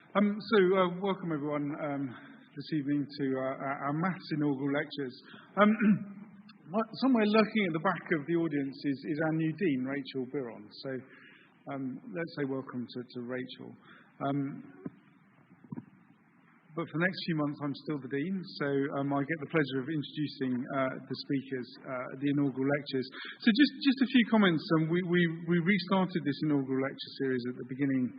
Welcome everyone this evening to our maths inaugural lectures. Somewhere lurking at the back of the audience is our new dean, Rachel Biron. So let's say welcome to Rachel. But for the next few months, I'm still the dean, so I get the pleasure of introducing the speakers, the inaugural lectures. So just a few comments. We restarted this inaugural lecture series at the beginning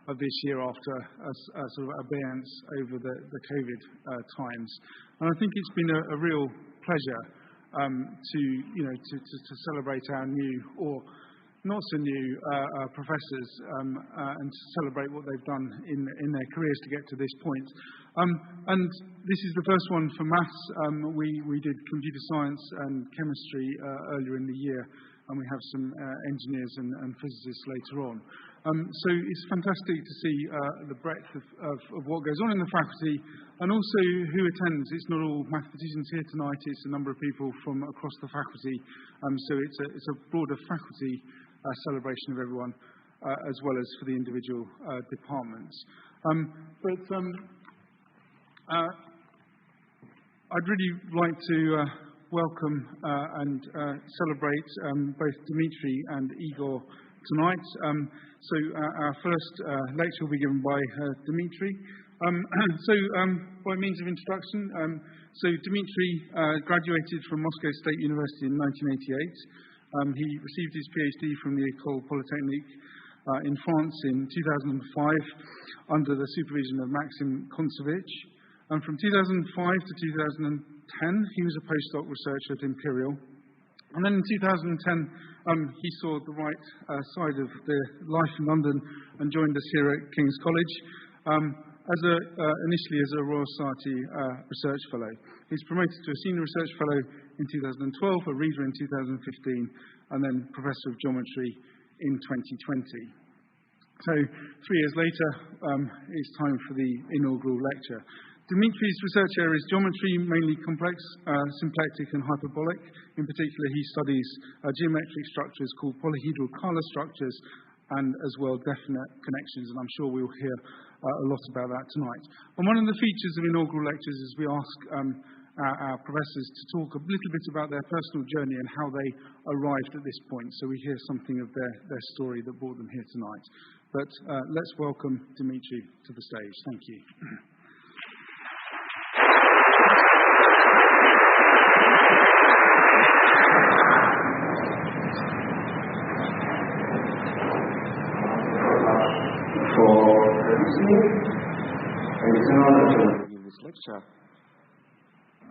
of this year after a sort of abeyance over the COVID times, and I think it's been a real pleasure to celebrate our new or not so new professors and to celebrate what they've done in their careers to get to this point. And this is the first one for maths. We did computer science and chemistry earlier in the year, and we have some engineers and physicists later on. So it's fantastic to see the breadth of what goes on in the faculty, and also who attends. It's not all mathematicians here tonight, it's a number of people from across the faculty. So it's a broader faculty celebration of everyone, as well as for the individual departments. I'd really like to welcome and celebrate both Dmitri and Igor tonight. Our first lecture will be given by Dmitri. By means of introduction, Dmitri graduated from Moscow State University in 1988. He received his PhD from the École Polytechnique in France in 2005 under the supervision of Maxim Kontsevich. And from 2005 to 2010, he was a postdoc researcher at Imperial. And then in 2010, he saw the right side of the life in London and joined us here at King's College, initially as a Royal Society Research Fellow. He's promoted to a Senior Research Fellow in 2012, a Reader in 2015, and then Professor of Geometry in 2020. So 3 years later, it's time for the inaugural lecture. Dmitri's research area is geometry, mainly complex, symplectic and hyperbolic. In particular, he studies geometric structures called polyhedral Kähler structures, and as well definite connections, and I'm sure we'll hear a lot about that tonight. And one of the features of inaugural lectures is we ask our professors to talk a little bit about their personal journey and how they arrived at this point, so we hear something of their story that brought them here tonight. But let's welcome Dmitri to the stage. Thank you. Give this lecture,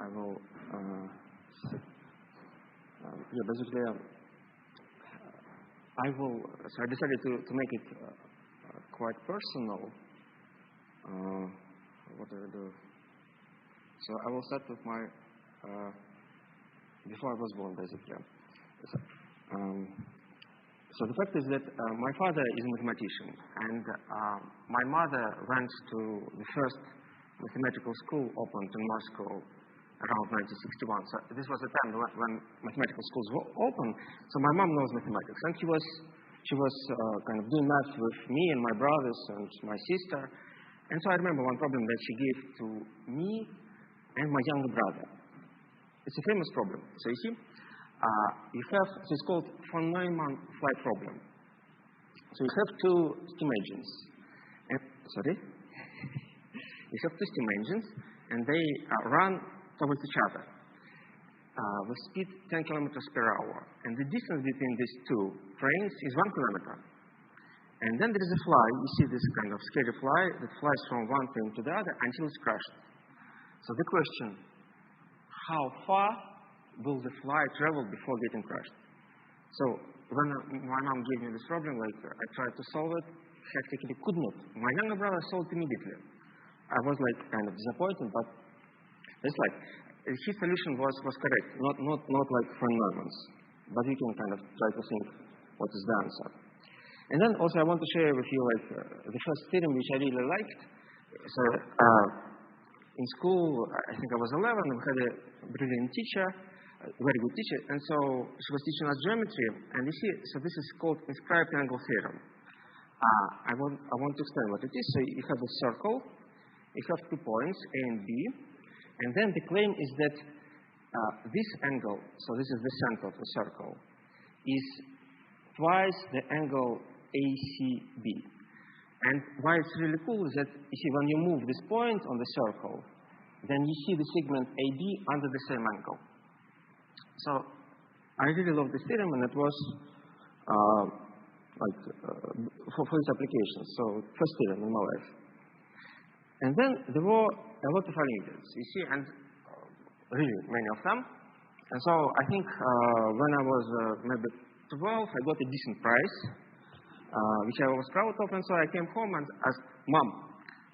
I will so I decided to make it quite personal. What do I do? So I will start with my before I was born, basically. So the fact is that my father is a mathematician, and my mother went to the first mathematical school opened in Moscow around 1961. So this was the time when mathematical schools were open. So my mom knows mathematics, and she was kind of doing math with me and my brothers and my sister. And so I remember one problem that she gave to me and my younger brother. It's a famous problem. So you see, you have, it's called von Neumann flight problem. So you have two steam engines. You have two steam engines, and they run towards each other with speed 10 kilometers per hour. And the distance between these two trains is 1 kilometer. And then there is a fly. You see this kind of scary fly that flies from one train to the other until it's crushed. So the question, how far will the fly travel before getting crushed? So when my mom gave me this problem later, I tried to solve it, practically could not. My younger brother solved it immediately. I was like kind of disappointed, but it's like his solution was correct, not like von Neumann's. But we can kind of try to think what is the answer. And then also I want to share with you like the first theorem which I really liked. So in school, I think I was 11, and we had a brilliant teacher, a very good teacher, and so she was teaching us geometry, and you see, so this is called inscribed angle theorem. I want to explain what it is. So you have a circle, you have 2 points, A and B, and then the claim is that this angle, so this is the center of the circle, is twice the angle ACB. And why it's really cool is that, you see, when you move this point on the circle, then you see the segment AB under the same angle. So I really love this theorem, and it was for its application. So first theorem in my life. And then there were a lot of alignments, you see, and really many of them. And so I think when I was maybe 12, I got a decent prize, which I was proud of. And so I came home and asked, Mom,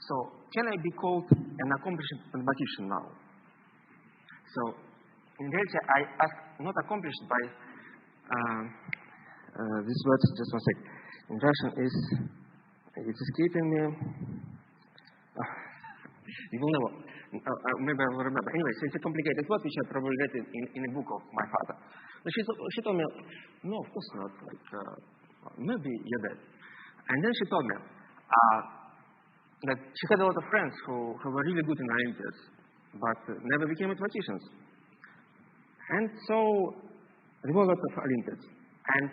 so can I be called an accomplished mathematician now? So in reality, I asked not accomplished by this word, just one sec. In Russian it's escaping me. You will know. Maybe I will remember. Anyway, so it's a complicated word which I probably read in a book of my father. But she told me, no, of course not. Maybe you're dead. And then she told me that she had a lot of friends who were really good in Olympiads, but never became mathematicians. And so there were a lot of Olympiads. And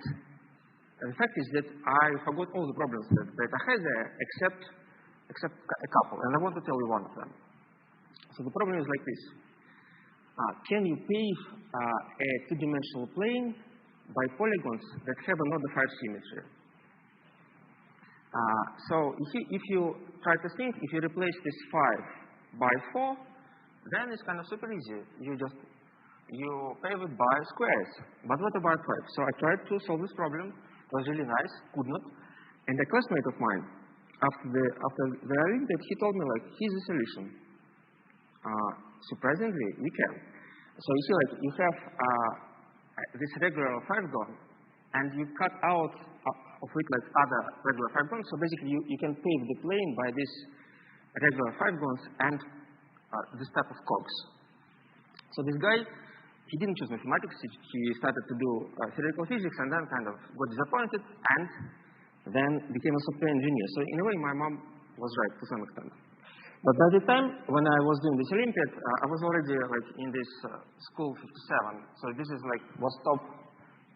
the fact is that I forgot all the problems that I had there, except a couple. And I want to tell you one of them. So the problem is like this. Can you pave a 2-dimensional plane by polygons that have a modified symmetry? So if you try to think, if you replace this 5 by 4, then it's kind of super easy. You pave it by squares. But what about 5? So I tried to solve this problem. It was really nice, could not. And a classmate of mine, after the Olympiad, he told me, here's the solution. Surprisingly, we can. So you see, you have this regular 5-gon, and you cut out of it other regular 5-gons. So basically, you can pave the plane by these regular 5-gons and this type of cogs. So this guy, he didn't choose mathematics. He started to do theoretical physics, and then kind of got disappointed, and then became a software engineer. So in a way, my mom was right to some extent. But by the time when I was doing this Olympiad, I was already in this school 57. So this is was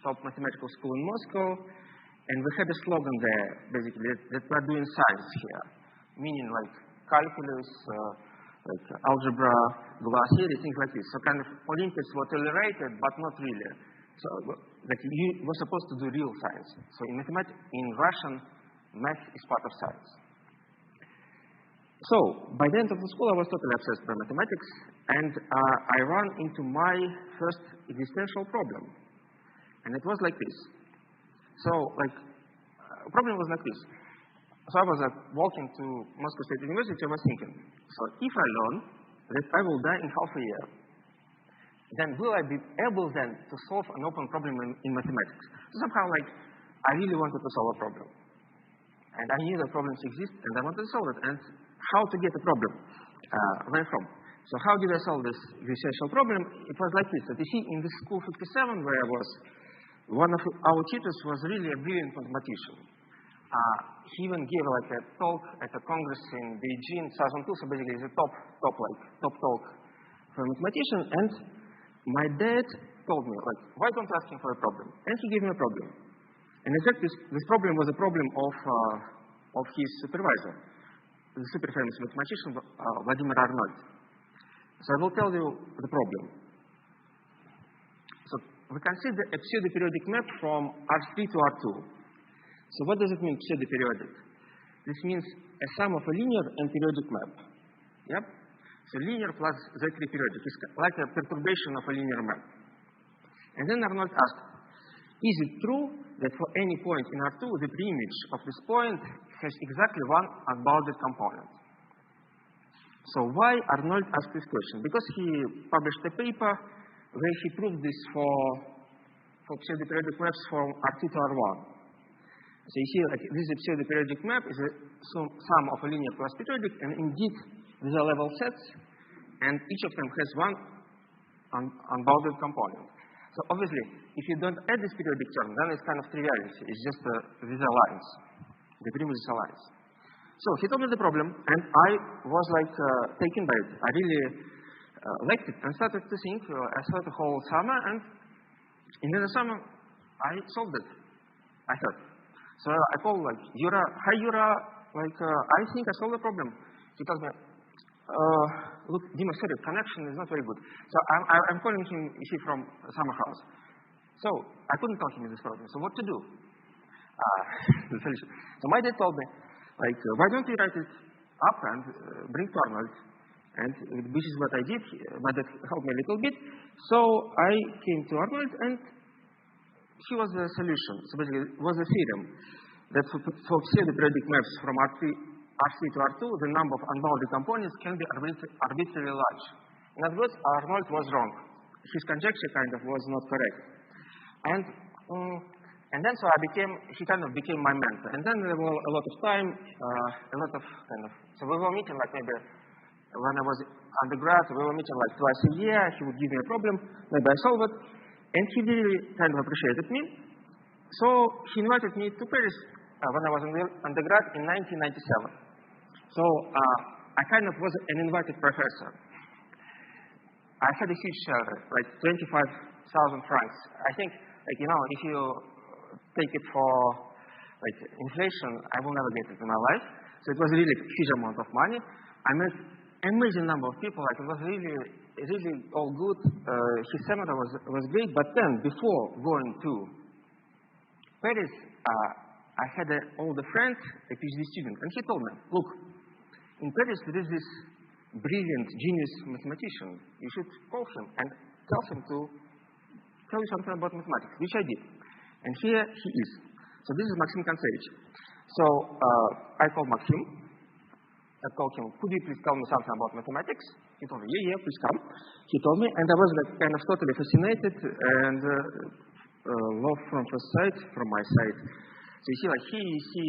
top mathematical school in Moscow, and we had a slogan there basically that we're doing science here, meaning calculus, algebra, glass theory, things like this. So kind of Olympiads were tolerated, but not really. So you were supposed to do real science. So in Russian, math is part of science. So by the end of the school, I was totally obsessed by mathematics, and I ran into my first existential problem. And it was like this. So problem was like this. So I was walking to Moscow State University. I was thinking, so if I learn that I will die in half a year, then will I be able then to solve an open problem in mathematics? So somehow I really wanted to solve a problem. And I knew that problems exist, and I wanted to solve it. And how to get a problem? Where from? So how did I solve this essential problem? It was like this. That you see, in the school 57 where I was, one of our teachers was really a brilliant mathematician. He even gave a talk at a congress in Beijing, 2002. So basically, it's a top talk for a mathematician. And my dad told me, why don't you ask him for a problem? And he gave me a problem. And in fact, this problem was a problem of his supervisor, the super famous mathematician Vladimir Arnold. So I will tell you the problem. So we consider a pseudo-periodic map from R3 to R2. So what does it mean, pseudo-periodic? This means a sum of a linear and periodic map. Yep. So linear plus Z3 periodic is like a perturbation of a linear map. And then Arnold asked, is it true that for any point in R2, the preimage of this point has exactly one unbounded component? So why Arnold asked this question? Because he published a paper where he proved this for pseudo-periodic maps from R2 to R1. So you see, this is a pseudo-periodic map, is a sum of a linear plus periodic, and indeed, these are level sets, and each of them has one unbounded component. So obviously, if you don't add this periodic term, then it's kind of triviality. It's just these are lines. the primitive. So he told me the problem, and I was like taken by it. I really liked it and started to think. I spent the whole summer, and in the summer, I solved it. I thought. So I called like Yura. Hi Yura, like I think I solved the problem. He told me, look, Dima, sorry, connection is not very good. So I'm calling him. He's from summer house. So I couldn't tell him this problem. So what to do? The solution. So my dad told me, like, why don't you write it up and bring to Arnold? And this is what I did. My dad helped me a little bit. So I came to Arnold, and he was the solution. So basically, it was a theorem that for pseudo-periodic maps from R3 to R2, the number of unbounded components can be arbitrarily large. In other words, Arnold was wrong. His conjecture kind of was not correct. And then so he kind of became my mentor. And then there was a lot of time, so we were meeting like maybe when I was undergrad, we were meeting like twice a year. He would give me a problem, maybe I solve it. And he really kind of appreciated me. So he invited me to Paris when I was in undergrad in 1997. So I kind of was an invited professor. I had a huge salary, like 25,000 francs. I think, like, you know, if you take it for like inflation, I will never get it in my life. So it was really a huge amount of money. I met amazing number of people. Like, it was really all good. His seminar was great. But then, before going to Paris, I had an older friend, a PhD student, and he told me, look, in Paris there is this brilliant genius mathematician. You should call him and tell him to tell you something about mathematics, which I did. And here he is. So this is Maxim Kontsevich. So I called Maxim. I called him, could you please tell me something about mathematics? He told me, yeah, please come. He told me, and I was like kind of totally fascinated and love from first sight, from my side. So you see, like here you see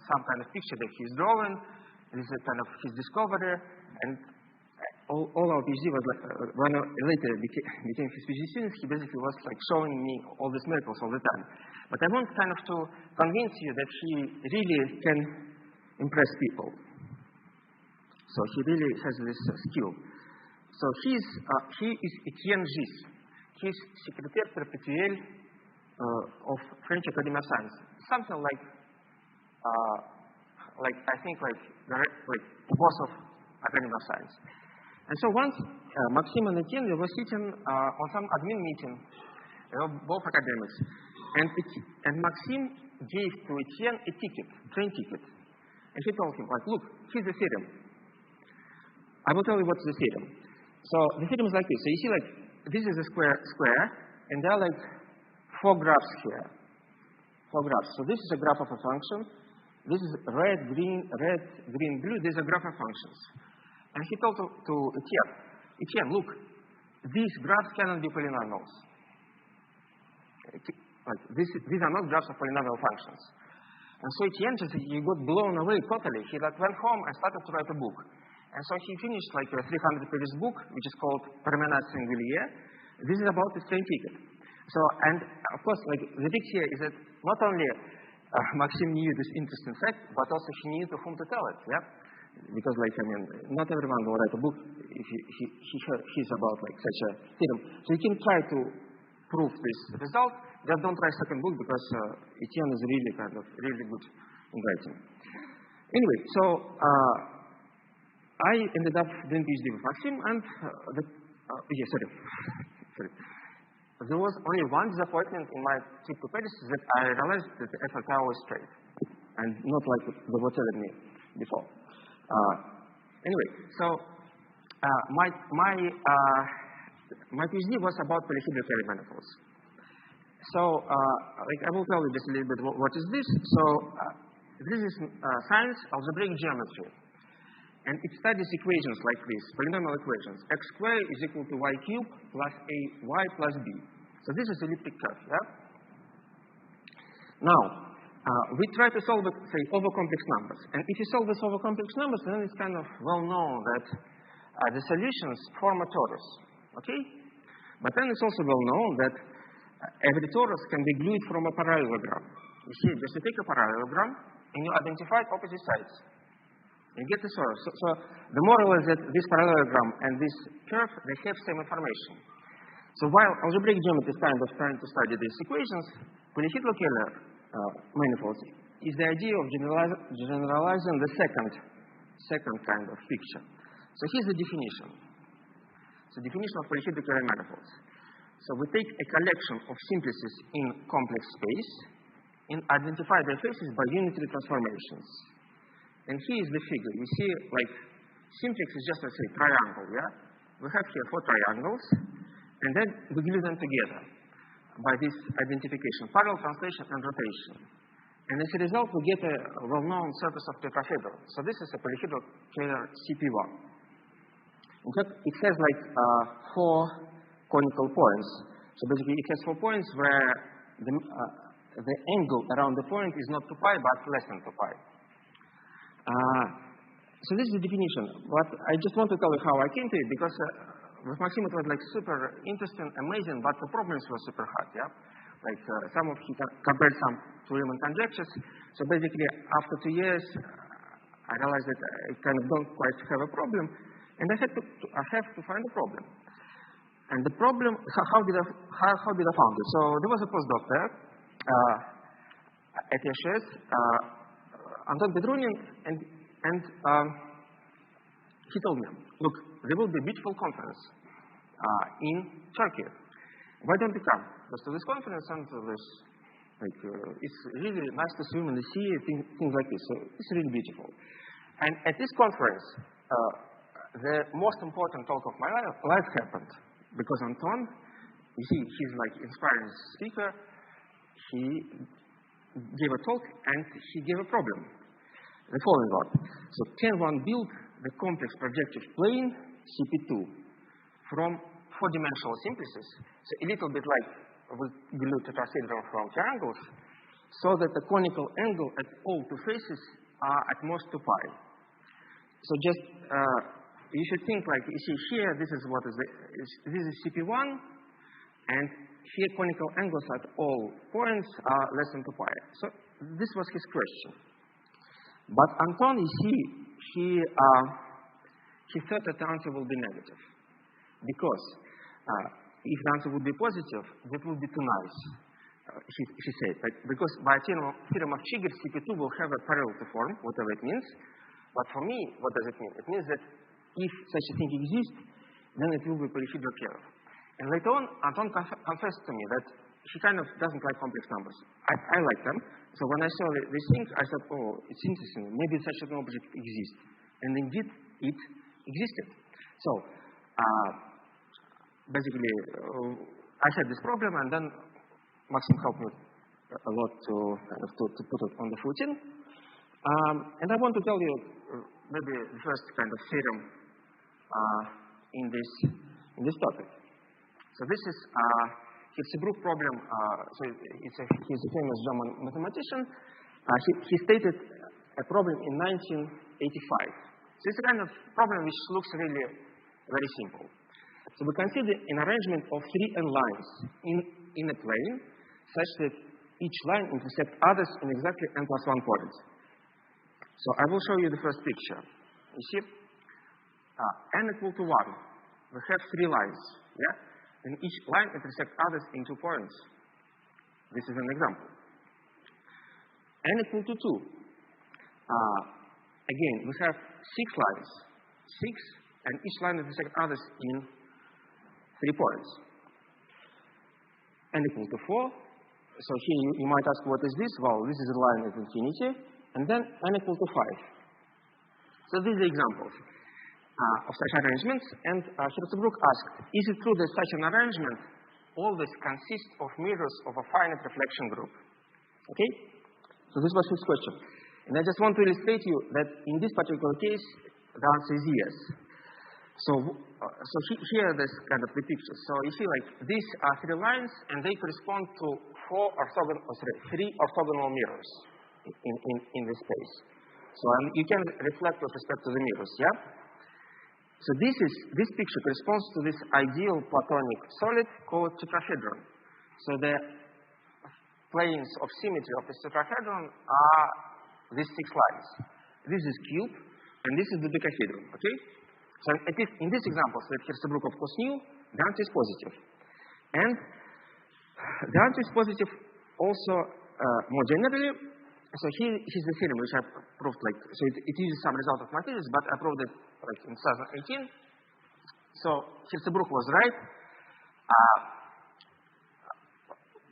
some kind of picture that he's drawing. This is kind of his discovery, and all our PhD was like, when I later became his PhD student, he basically was like showing me all these miracles all the time. But I want kind of to convince you that he really can impress people. So he really has this skill. So he is Etienne Gis. He's secrétaire perpétuel of French Academy of Science. Something like I think like the boss of Academy of Science. And so once Maxim and Etienne, they were sitting on some admin meeting. They were both academics. And Maxim gave to Etienne a ticket, train ticket. And he told him, like, look, here's the theorem. I will tell you what's the theorem. So the theorem is like this. So you see, like, this is a square, and there are like 4 graphs here. 4 graphs. So this is a graph of a function. This is red, green, blue. This is a graph of functions. And he told to Etienne, look, these graphs cannot be polynomials. Like, these are not graphs of polynomial functions. And so Etienne he got blown away totally. He like went home and started to write a book. And so he finished like a 300-page book, which is called Promenade Singulier. This is about the train ticket. So, and of course, like the big here is that not only Maxim knew this interesting fact, but also he knew to whom to tell it. Yeah. Because, like, I mean, not everyone will write a book if he's about like such a theorem. So you can try to prove this result. Just don't try second book because Etienne is really kind of really good in writing. Anyway, so I ended up doing PhD with Maxim, and sorry. There was only one disappointment in my trip to Paris that I realized that the Eiffel Tower was straight and not like they were telling me before. Anyway, so my PhD was about polyhedral manifolds. So, like I will tell you just a little bit what is this. So, this is science algebraic geometry, and it studies equations like this, polynomial equations. X squared is equal to y cubed plus ay plus b. So this is elliptic curve. Yeah. Now, we try to solve it, say, over complex numbers. And if you solve this over complex numbers, then it's kind of well known that the solutions form a torus. Okay? But then it's also well known that every torus can be glued from a parallelogram. You see, just to take a parallelogram, and you identified opposite sides. You get the torus. So the moral is that this parallelogram and this curve, they have same information. So while algebraic geometry is kind of trying to study these equations, polyhedral Kähler manifolds is the idea of generalizing the second kind of picture. So here's the definition. So definition of polyhedral Kähler manifolds. So we take a collection of simplices in complex space and identify their faces by unitary transformations. And here is the figure. You see, like, simplex is just, let's say, triangle, yeah? We have here 4 triangles, and then we glue them together by this identification, parallel translation and rotation. And as a result, we get a well-known surface of tetrahedral. So this is a polyhedral Kähler CP1. In fact, it has like 4 conical points. So basically, it has 4 points where the angle around the point is not 2 pi, but less than 2 pi. So this is the definition. But I just want to tell you how I came to it, because with Maxim it was like super interesting, amazing, but the problems were super hard, yeah? Like he compared some two-element conjectures. So basically, after 2 years, I realized that I kind of don't quite have a problem, and I have to find a problem. And the problem, how did I found it? So there was a postdoc there at EHS, Anton Petrunin, and he told me, look, there will be a beautiful conference in Turkey. Why don't you come? Because to this conference and to this, like, it's really nice to swim in the sea, things like this. So it's really beautiful. And at this conference, the most important talk of my life happened, because Anton, you see, he's like inspiring speaker. He gave a talk and he gave a problem. The following one. So can one build the complex projective plane CP2 from 4-dimensional simplices, so a little bit like we glue tetrahedron from triangles, so that the conical angle at all 2 faces are at most 2 pi. So just you should think like, you see here, this is CP1, and here conical angles at all points are less than 2 pi. So this was his question. But Anton, you see, he thought that the answer will be negative. Because if the answer would be positive, that would be too nice, he said. Because by theorem of Chigurh, CP2 will have a parallel to form, whatever it means. But for me, what does it mean? It means that if such a thing exists, then it will be polyhedral Kähler. And later on, Anton confessed to me that he kind of doesn't like complex numbers. I like them. So when I saw these things, I thought, oh, it's interesting. Maybe such an object exists. And indeed, it existed. So basically, I had this problem, and then Maxim helped me a lot to put it on the footing. And I want to tell you maybe the first kind of theorem in this topic. So this is Hirzebruch problem. So he's a famous German mathematician. He stated a problem in 1985. So it's a kind of problem which looks really very simple. So we consider an arrangement of 3 n lines in a plane such that each line intersects others in exactly n plus 1 points. So I will show you the first picture. You see, n equal to 1. We have 3 lines, yeah? And each line intersects others in 2 points. This is an example. N equal to 2. Again, we have 6 lines. 6, and each line intersects others in 3 points. N equal to 4. So here you might ask, what is this? Well, this is a line at infinity. And then n equal to 5. So these are examples of such arrangements. And Hirzebruch asked, is it true that such an arrangement always consists of mirrors of a finite reflection group? Okay? So this was his question. And I just want to illustrate you that in this particular case, the answer is yes. So here there's kind of the picture. So you see, like, these are 3 lines, and they correspond to 3 orthogonal mirrors in this space. So you can reflect with respect to the mirrors, yeah? So this picture corresponds to this ideal Platonic solid called tetrahedron. So the planes of symmetry of this tetrahedron are these 6 lines. This is cube, and this is the decahedron, okay? So at least in this example that Hirzebruch of course knew, the answer is positive. And the answer is positive also more generally. So here's the theorem which I proved, so it uses some result of materials, but I proved it in 2018. So Hirzebruch was right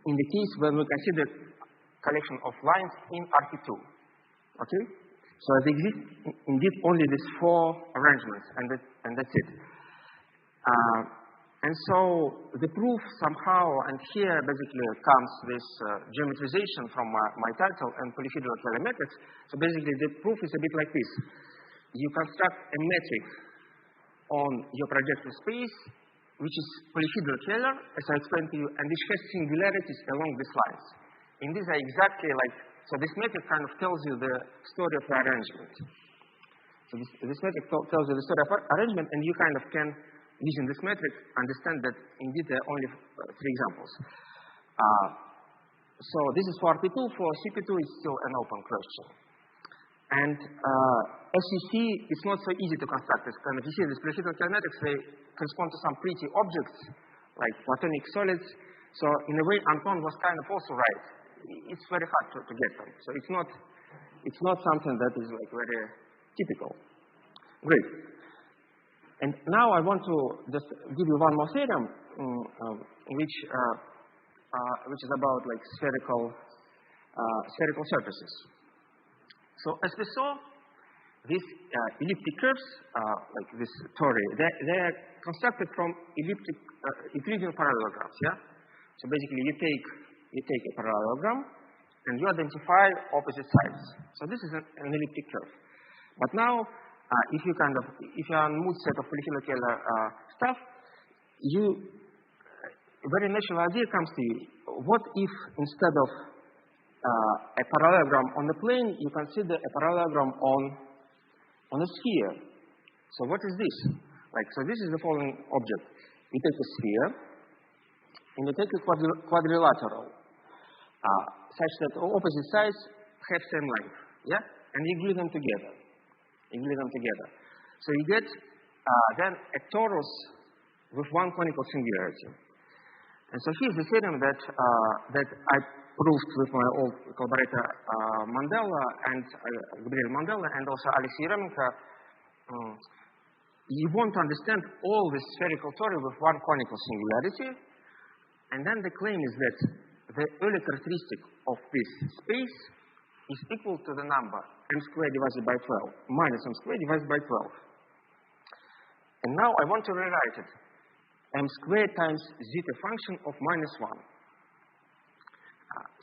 in the case when we consider collection of lines in RP2. Okay? So there exist indeed only these 4 arrangements, and that's it. And so the proof somehow, and here basically comes this geometrisation from my title and polyhedral geometrics. So basically the proof is a bit like this. You construct a metric on your projective space, which is polyhedral Kähler, as I explained to you, and which has singularities along these lines. And these are exactly so this metric kind of tells you the story of the arrangement. So this metric tells you the story of arrangement, and you kind of can, using this metric, understand that indeed there are only 3 examples. So this is for RP2. For CP2, it's still an open question. And as you see, it's not so easy to construct this kind of. You see, these polyhedral geometrics, they correspond to some pretty objects, like platonic solids. So in a way, Anton was kind of also right. It's very hard to get them. So it's not something that is very typical. Great. And now I want to just give you one more theorem, which is about spherical surfaces. So as we saw, these elliptic curves, like this tori, they are constructed from Euclidean parallelograms. Yeah. So basically, you take a parallelogram and you identify opposite sides. So this is an elliptic curve. But now, if you are on mood set of polyhedral Kähler stuff, a very natural idea comes to you. What if instead of a parallelogram on the plane, you consider a parallelogram on a sphere? So what is this? So this is the following object. You take a sphere and you take a quadrilateral, such that opposite sides have same length, yeah? And you glue them together. So you get then a torus with one conical singularity. And so here's the theorem that I proved with my old collaborator Mandela and Gabriel Mandela and also Alexei Yeremenko. You want to understand all the spherical tori with one conical singularity, and then the claim is that the Euler characteristic of this space is equal to the number m squared divided by 12 minus m squared divided by 12. And now I want to rewrite it. M squared times zeta function of -1.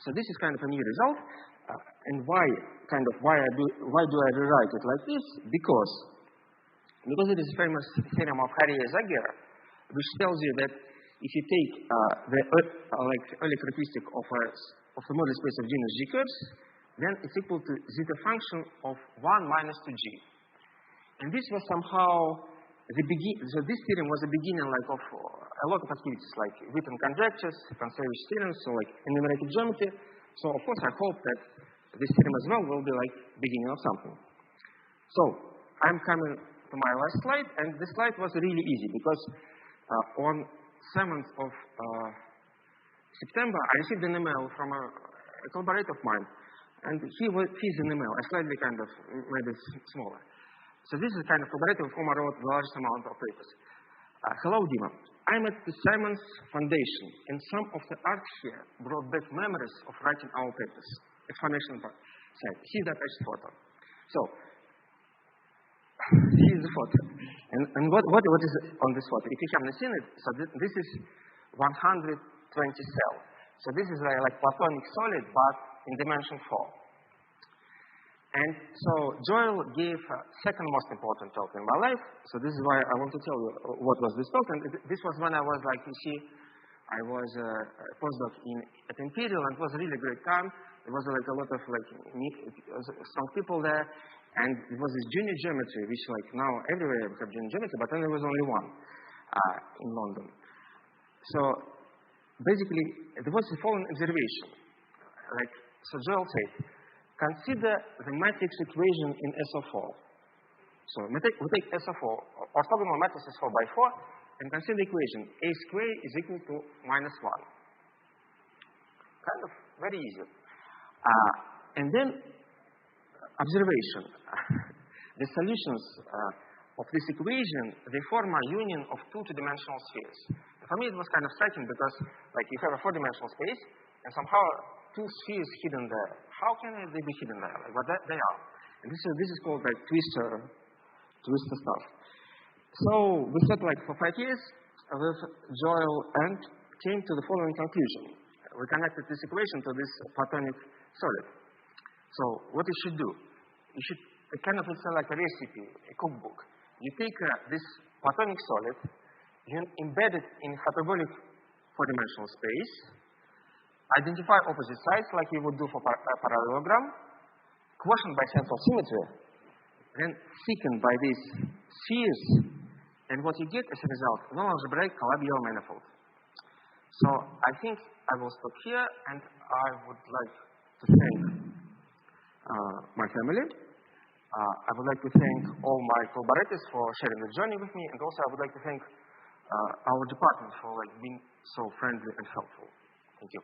So this is kind of a new result. And why do I rewrite it like this? Because it is a famous theorem of Fourier-Zagier, which tells you that if you take the Euler characteristic of the model space of genus G curves, then it's equal to zeta function of 1 minus 2G. And this was somehow so this theorem was the beginning of a lot of activities like Witten conjectures, Kontsevich theorems, so enumerated geometry. So of course I hope that this theorem as well will be beginning of something. So I'm coming to my last slide, and this slide was really easy because on 7th of September I received an email from a collaborator of mine, and he's an email. I slightly kind of made it smaller. So this is kind of collaborator with whom I wrote the largest amount of papers. Hello, Dima. I'm at the Simons Foundation, and some of the art here brought back memories of writing our papers. Exclamation point. Here's the attached photo. So here's the photo. And what is on this photo? If you haven't seen it, so this is 120 cell. So this is like platonic solid, but in dimension 4. And so Joel gave second most important talk in my life. So this is why I want to tell you what was this talk. And this was when I was I was a postdoc at Imperial, and it was a really great time. There was a lot of strong people there, and it was this junior geometry, which now everywhere we have junior geometry, but then there was only one in London. So basically, there was the following observation. So Joel said, consider the matrix equation in SO4. So we take SO4, orthogonal matrix is 4 by 4, and consider the equation a squared is equal to -1. Kind of very easy. And then observation. The solutions of this equation, they form a union of two two-dimensional spheres. For me, it was kind of striking because, like, you have a four-dimensional space, and somehow two spheres hidden there. How can they be hidden there? Like, but they are. And this is called like twister stuff. So we sat like for 5 years with Joel and came to the following conclusion. We connected this equation to this Platonic solid. So what you should do, you should kind of, it's like a recipe, a cookbook. You take this Platonic solid, you embed it in hyperbolic four-dimensional space, identify opposite sides like you would do for parallelogram, quotient by central symmetry, then thicken by these spheres, and what you get as a result, non-algebraic Calabi-Yau manifold. So I think I will stop here, and I would like to thank my family. I would like to thank all my collaborators for sharing the journey with me, and also I would like to thank our department for like being so friendly and helpful. Thank you.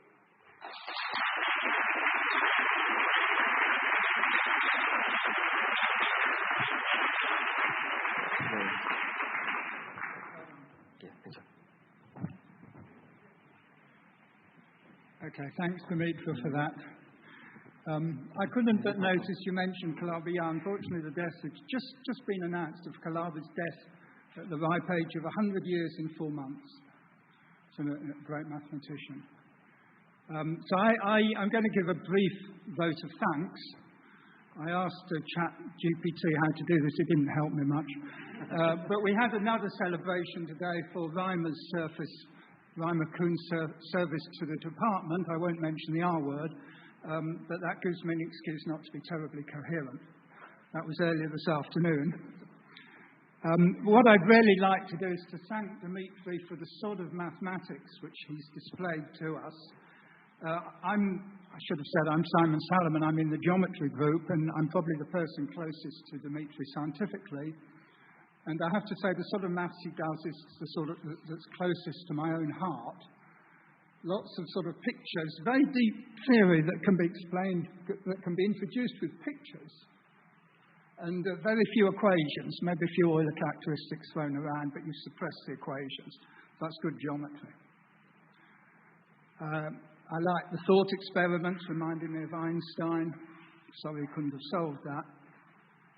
Okay, thanks, Dmitri, for that. I couldn't but notice you mentioned Calabi-Yau. Unfortunately, the death has just been announced of Calabi's death at the ripe age of 100 years in 4 months. So a great mathematician. So I'm going to give a brief vote of thanks. I asked ChatGPT how to do this. It didn't help me much. But we had another celebration today for Reimer Kuhn's service to the department. I won't mention the R word, but that gives me an excuse not to be terribly coherent. That was earlier this afternoon. What I'd really like to do is to thank Dmitri for the sort of mathematics which he's displayed to us. I should have said I'm Simon Salomon. I'm in the geometry group, and I'm probably the person closest to Dmitri scientifically. And I have to say, the sort of maths he does is the sort of that's closest to my own heart. Lots of sort of pictures, very deep theory that can be explained, that can be introduced with pictures. And very few equations, maybe a few Euler characteristics thrown around, but you suppress the equations. That's good geometry. I like the thought experiments, reminding me of Einstein. Sorry he couldn't have solved that.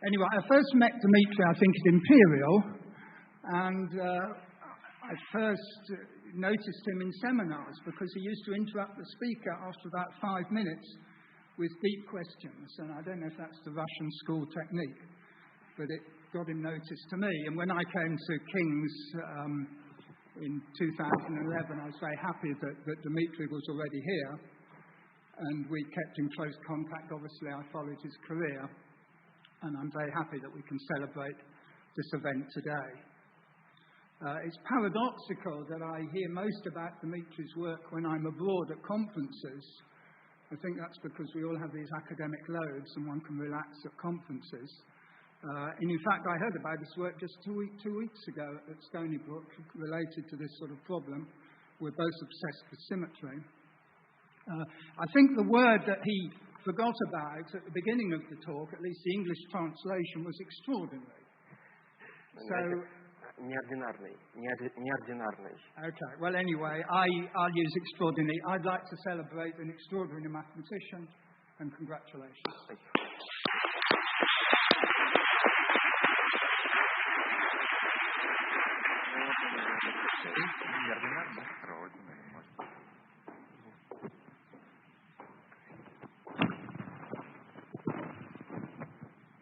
Anyway, I first met Dmitri, I think, at Imperial, and I first noticed him in seminars because he used to interrupt the speaker after about 5 minutes with deep questions. And I don't know if that's the Russian school technique, but it got him noticed to me. And when I came to King's in 2011, I was very happy that Dmitri was already here, and we kept in close contact. Obviously, I followed his career, and I'm very happy that we can celebrate this event today. It's paradoxical that I hear most about Dmitri's work when I'm abroad at conferences. I think that's because we all have these academic loads and one can relax at conferences. And in fact, I heard about his work just two weeks ago at Stony Brook related to this sort of problem. We're both obsessed with symmetry. I think the word that he forgot about at the beginning of the talk, at least the English translation, was extraordinary. So, Неординарный. Okay, well anyway, I'll use extraordinary. I'd like to celebrate an extraordinary mathematician, and congratulations. Thank you.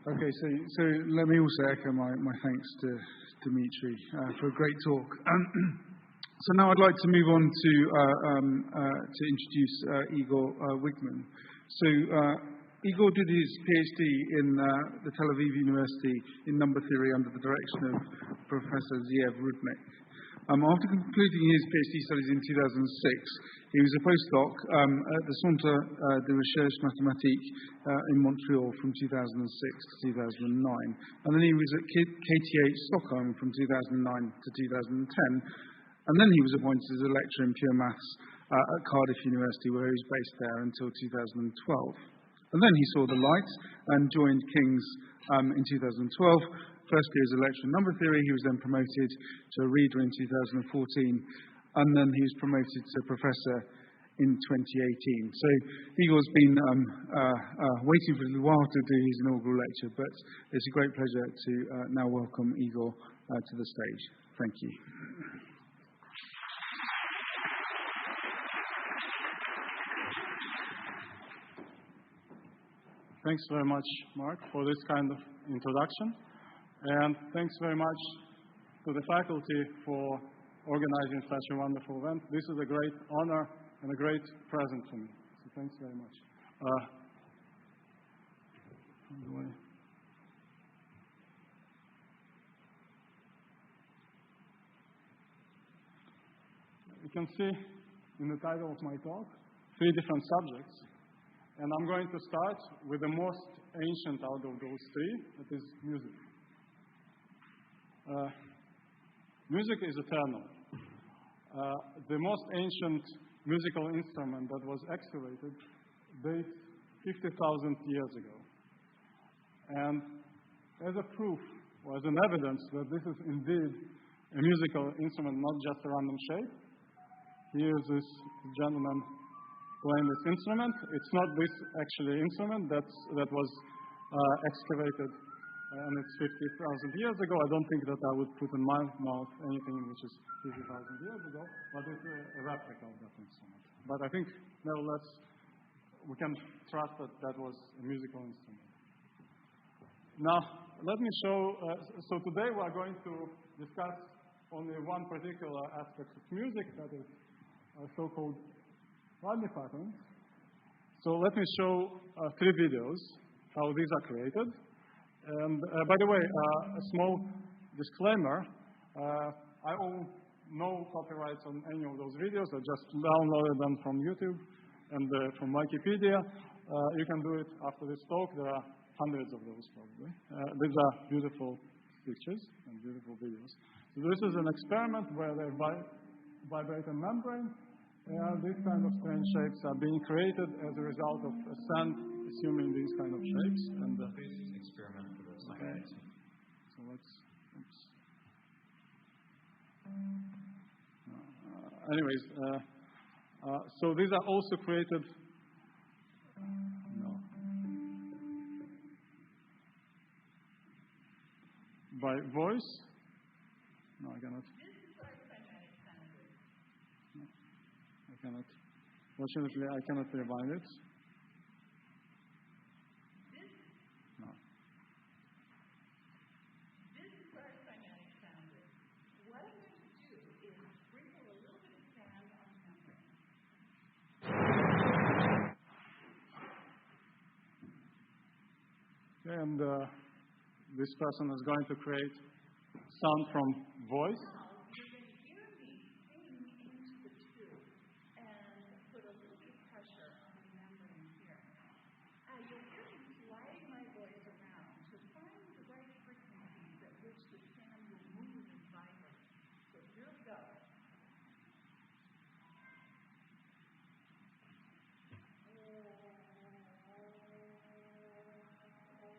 Okay, so let me also echo my thanks to Dmitri for a great talk. So now I'd like to move on to introduce Igor Wigman. So Igor did his PhD in the Tel Aviv University in number theory under the direction of Professor Zeev Rudnik. After concluding his PhD studies in 2006, he was a postdoc at the Centre de Recherche Mathématique in Montreal from 2006 to 2009. And then he was at KTH Stockholm from 2009 to 2010. And then he was appointed as a lecturer in pure maths at Cardiff University, where he was based there until 2012. And then he saw the light and joined King's in 2012. First year as a lecturer in number theory. He was then promoted to a reader in 2014, and then he was promoted to professor in 2018. So Igor's been waiting for a little while to do his inaugural lecture, but it's a great pleasure to now welcome Igor to the stage. Thank you. Thanks very much, Mark, for this kind of introduction. And thanks very much to the faculty for organizing such a wonderful event. This is a great honor and a great present for me. So thanks very much. You can see in the title of my talk 3 different subjects. And I'm going to start with the most ancient out of those 3, that is music. Music is eternal. The most ancient musical instrument that was excavated dates 50,000 years ago. And as a proof, or as an evidence that this is indeed a musical instrument, not just a random shape, here's this gentleman playing this instrument. It's not this actually instrument that was excavated and it's 50,000 years ago. I don't think that I would put in my mouth anything which is 50,000 years ago, but it's a replica of that instrument. But I think, nevertheless, we can trust that that was a musical instrument. Now, let me show, so today we are going to discuss only one particular aspect of music, that is so-called Rodney patterns. So let me show 3 videos, how these are created. And by the way, a small disclaimer, I own no copyrights on any of those videos. I just downloaded them from YouTube and from Wikipedia. You can do it after this talk. There are hundreds of those probably. These are beautiful pictures and beautiful videos. So this is an experiment where they vibrate a membrane, and these kind of strange shapes are being created as a result of a sand assuming these kind of shapes. And experiment for this. Okay. So let's. Anyways, so these are also created. By voice. No, I cannot. I cannot. Fortunately, I cannot rewind it. No. This is where cymatic sound is. What I'm going to do is sprinkle a little bit of sand on the membrane. And this person is going to create sound from voice. You're going to hear me sing into the tube and put a little bit of pressure on the membrane here. You'll hear me sliding my voice around to find the right frequencies at which the sand will move and vibrate. So here we go.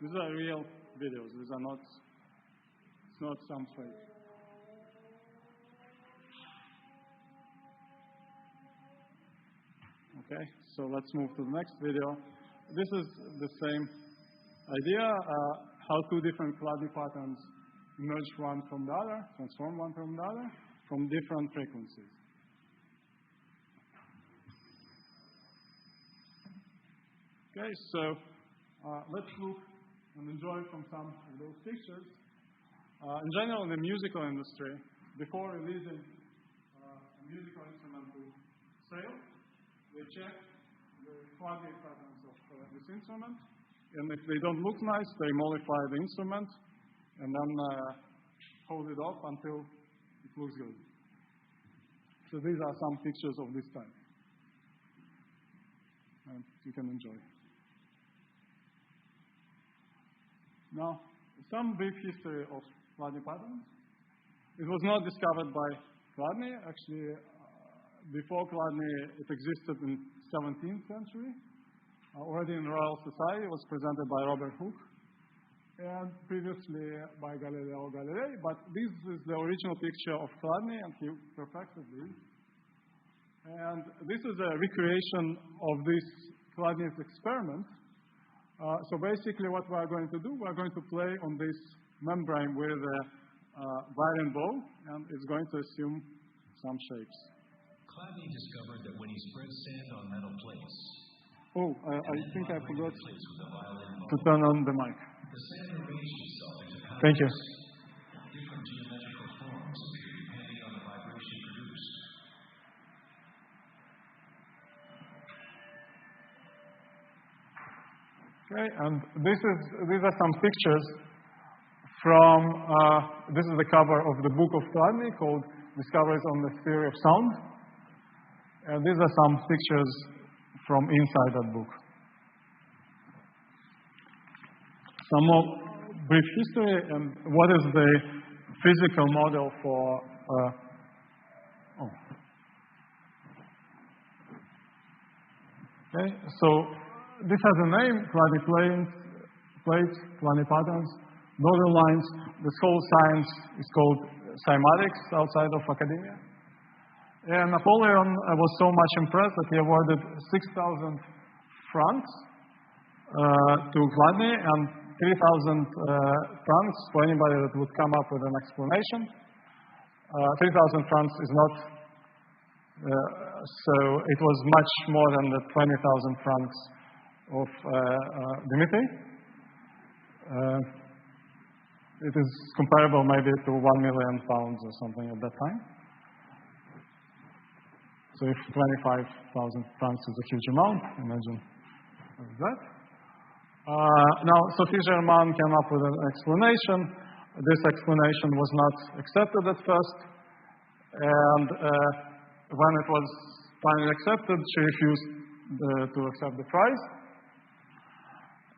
These are real videos. These are not, it's not some fake. Okay, so let's move to the next video. This is the same idea, how 2 different Chladni patterns emerge one from the other, transform one from the other, from different frequencies. Okay, so let's look and enjoy from some of those pictures. In general, in the musical industry, before releasing a musical instrument to sale, they check the Chladni patterns of this instrument, and if they don't look nice, they mollify the instrument and then hold it off until it looks good. So these are some pictures of this time. And you can enjoy. Now, some brief history of Chladni patterns. It was not discovered by Chladni. Actually, before Chladni, it existed in 17th century. Already in Royal Society, it was presented by Robert Hooke, and previously by Galileo Galilei. But this is the original picture of Chladni, and he perfected this. And this is a recreation of this Chladni's experiment. So basically what we are going to do, we are going to play on this membrane with a violin bow, and it's going to assume some shapes. Chladni discovered that when he spread sand on metal plates... Oh, I think I forgot to turn on the mic. The sand arranged itself into patterns. Thank you. Different geometrical forms appear depending on the vibration produced. Okay, and these are some pictures from, this is the cover of the book of Chladni called Discoveries on the Theory of Sound. And these are some pictures from inside that book. Some more brief history and what is the physical model for, Okay, so this has a name, Chladni plates, Chladni patterns, northern lines. This whole science is called cymatics outside of academia. And Napoleon was so much impressed that he awarded 6,000 francs to Chladni and 3,000 francs for anybody that would come up with an explanation. 3,000 francs is not, so it was much more than the 20,000 francs of Dmitri. It is comparable maybe to £1 million or something at that time. So if 25,000 francs is a huge amount, imagine that. Now, Sophie Germain came up with an explanation. This explanation was not accepted at first. And when it was finally accepted, she refused to accept the prize.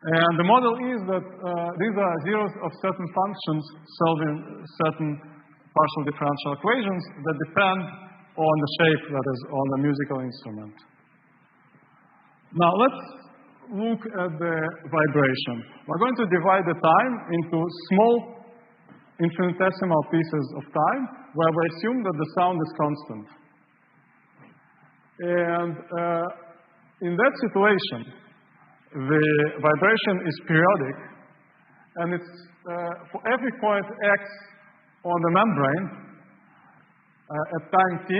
And the model is that these are zeros of certain functions solving certain partial differential equations that depend on the shape that is on the musical instrument. Now let's look at the vibration. We're going to divide the time into small infinitesimal pieces of time where we assume that the sound is constant. And in that situation, the vibration is periodic, and it's for every point x on the membrane, at time t,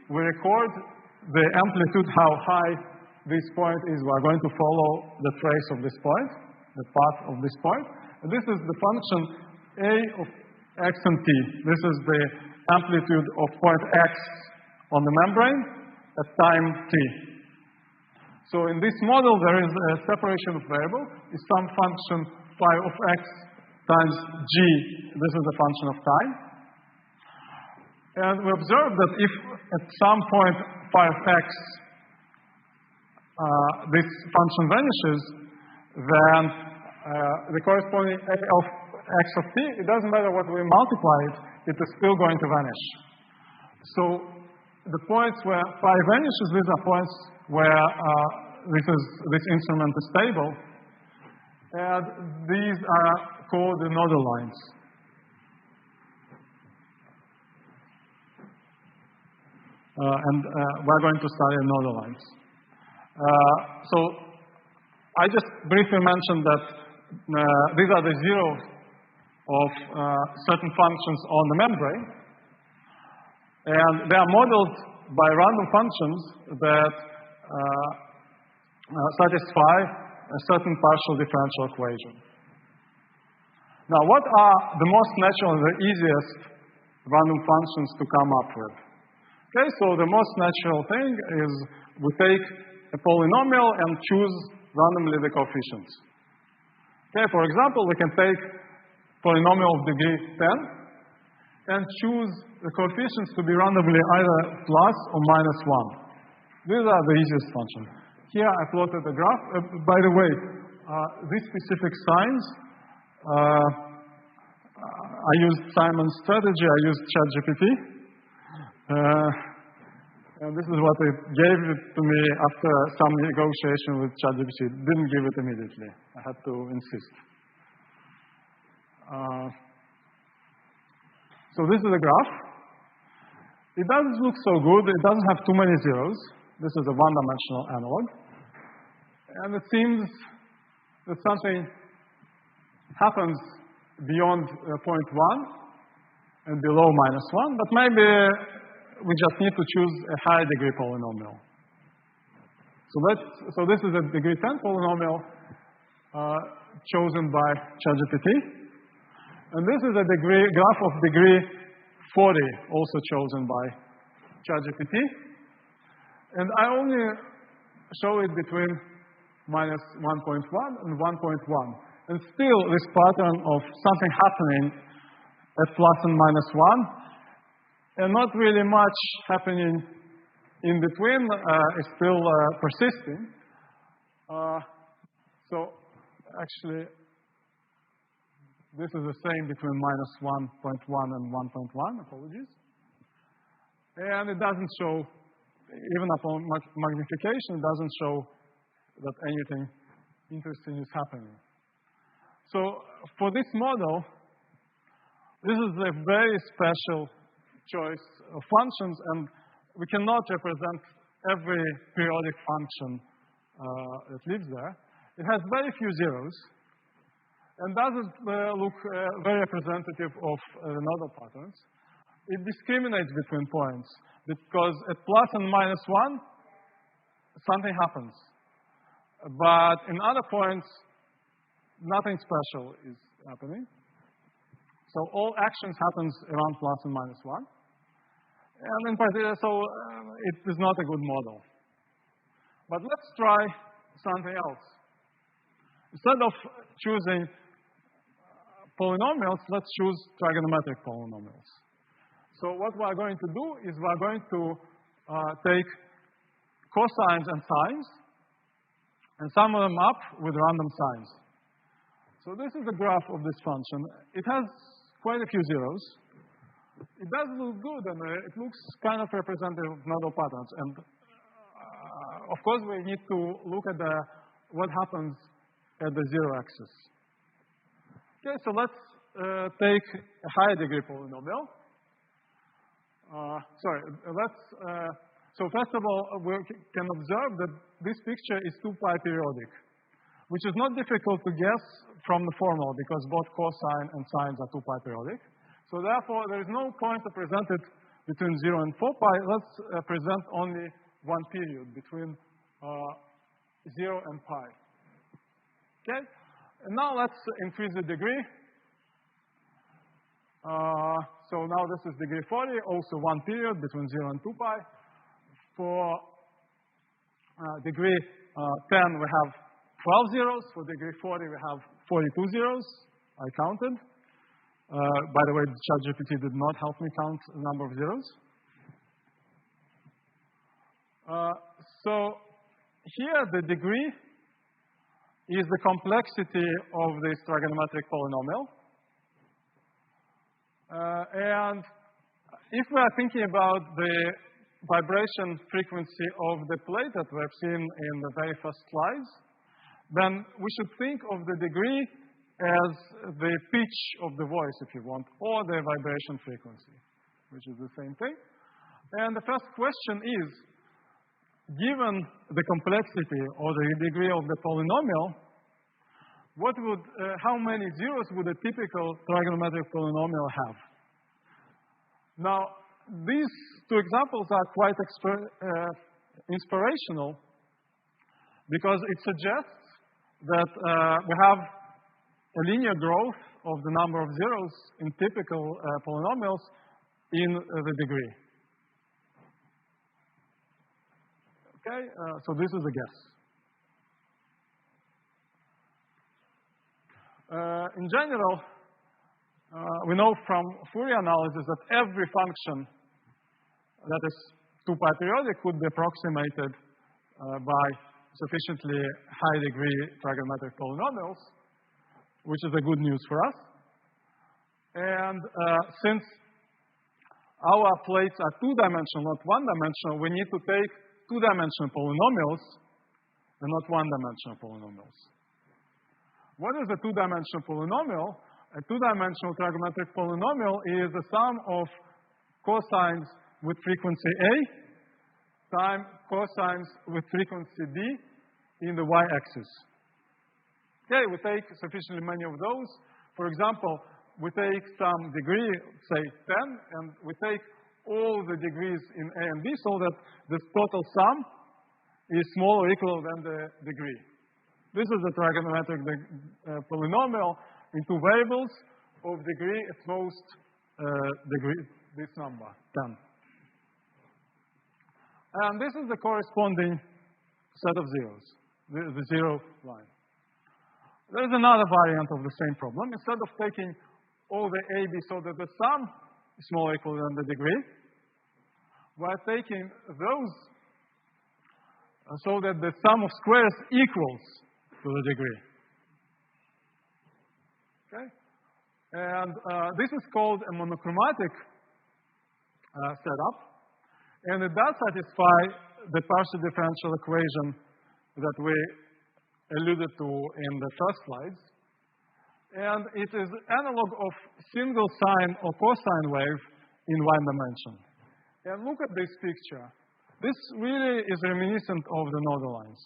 we record the amplitude, how high this point is. We are going to follow the trace of this point, the path of this point. And this is the function a of x and t. This is the amplitude of point x on the membrane at time t. So in this model, there is a separation of variable. It's some function phi of x times g. This is the function of time. And we observe that if at some point phi of x, this function vanishes, then the corresponding a of x of t, it doesn't matter what we multiply it, it is still going to vanish. So the points where phi vanishes, these are points where this instrument is stable. And these are called the nodal lines. We're going to study nodal lines. So I just briefly mentioned that these are the zeros of certain functions on the membrane. And they are modeled by random functions that satisfy a certain partial differential equation. Now, what are the most natural and the easiest random functions to come up with? Okay, so the most natural thing is we take a polynomial and choose randomly the coefficients. Okay, for example, we can take polynomial of degree 10, and choose the coefficients to be randomly either plus or minus 1. These are the easiest functions. Here I plotted a graph. By the way, these specific signs, I used Simon's strategy. I used ChatGPT. And this is what it gave it to me after some negotiation with ChatGPT. It didn't give it immediately. I had to insist. So this is a graph. It doesn't look so good. It doesn't have too many zeros. This is a one-dimensional analog. And it seems that something happens beyond point 1 and below minus 1, but maybe we just need to choose a high degree polynomial. So this is a degree 10 polynomial chosen by ChatGPT. And this is a graph of degree 40, also chosen by ChatGPT. And I only show it between minus 1.1 and 1.1. And still, this pattern of something happening at plus and minus 1, and not really much happening in between, is still persisting. So actually, this is the same between minus 1.1 and 1.1, apologies. And it doesn't show, even upon magnification, it doesn't show that anything interesting is happening. So for this model, this is a very special choice of functions, and we cannot represent every periodic function that lives there. It has very few zeros, and doesn't look very representative of the nodal patterns. It discriminates between points, because at plus and minus 1, something happens. But in other points, nothing special is happening. So all actions happens around plus and minus 1. And in particular, it is not a good model. But let's try something else. Instead of choosing polynomials, let's choose trigonometric polynomials. So what we are going to do is we are going to take cosines and sines and sum them up with random signs. So this is the graph of this function. It has quite a few zeros. It does look good, and it looks kind of representative of nodal patterns. And of course, we need to look at what happens at the zero axis. Okay, so let's take a higher degree polynomial. So first of all, we can observe that this picture is 2 pi periodic, which is not difficult to guess from the formula, because both cosine and sines are 2 pi periodic. So therefore, there is no point to present it between 0 and 4 pi. Let's present only one period between 0 and pi. Okay? And now let's increase the degree. So now this is degree 40, also one period between 0 and 2 pi. For degree 10, we have 12 zeros. For degree 40, we have 42 zeros. I counted. By the way, ChatGPT did not help me count the number of zeros. So here, the degree is the complexity of this trigonometric polynomial. And if we are thinking about the vibration frequency of the plate that we have seen in the very first slides, then we should think of the degree as the pitch of the voice, if you want, or the vibration frequency, which is the same thing. And the first question is, given the complexity or the degree of the polynomial, how many zeros would a typical trigonometric polynomial have? Now, these two examples are quite inspirational, because it suggests that we have a linear growth of the number of zeros in typical polynomials in the degree. Okay, so this is a guess. In general, we know from Fourier analysis that every function that is 2 pi periodic could be approximated by sufficiently high degree trigonometric polynomials, which is a good news for us. And since our plates are 2-dimensional, not 1-dimensional, we need to take 2-dimensional polynomials and not 1-dimensional polynomials. What is a 2-dimensional polynomial? A 2-dimensional trigonometric polynomial is the sum of cosines with frequency A times cosines with frequency D in the y-axis. Okay, we take sufficiently many of those. For example, we take some degree, say 10, and we take all the degrees in A and B so that the total sum is smaller or equal than the degree. This is a trigonometric polynomial in 2 variables of degree at most degree, this number, 10. And this is the corresponding set of zeros, the zero line. There is another variant of the same problem. Instead of taking all the A, B so that the sum is smaller or equal than the degree, we're taking those so that the sum of squares equals to the degree. Okay? And this is called a monochromatic setup. And it does satisfy the partial differential equation that we alluded to in the first slides. And it is analog of single sine or cosine wave in 1 dimension. And look at this picture. This really is reminiscent of the nodal lines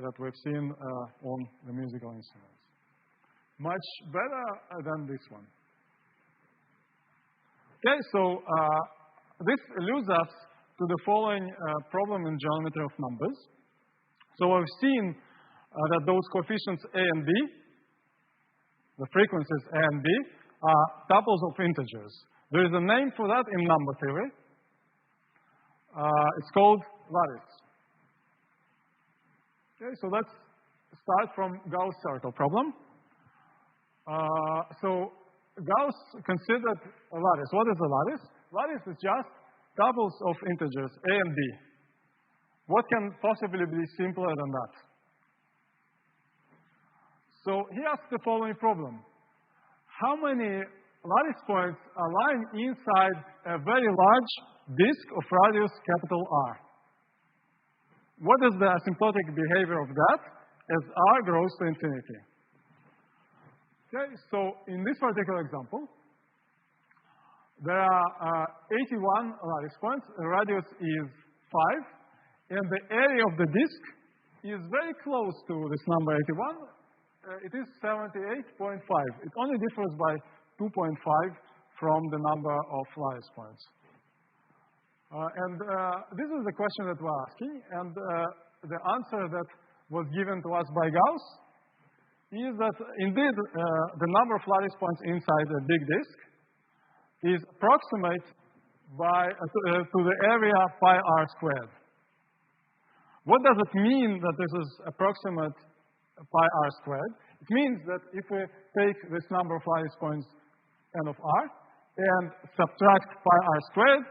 that we've seen on the musical instruments. Much better than this one. Okay, so this leads us to the following problem in geometry of numbers. So we've seen that those coefficients A and B, the frequencies A and B, are tuples of integers. There is a name for that in number theory. It's called lattice. Okay, so let's start from Gauss' circle problem. So Gauss considered a lattice. What is a lattice? Lattice is just tuples of integers, A and B. What can possibly be simpler than that? So he asked the following problem. How many lattice points are lying inside a very large disk of radius capital R? What is the asymptotic behavior of that as R grows to infinity? Okay, so in this particular example, there are 81 lattice points. The radius is 5, and the area of the disk is very close to this number 81. It is 78.5. It only differs by 2.5 from the number of lattice points. And this is the question that we're asking, and the answer that was given to us by Gauss is that indeed the number of lattice points inside a big disk is approximate to the area pi r squared. What does it mean that this is approximate pi r squared? It means that if we take this number of lattice points n of r and subtract pi r squared,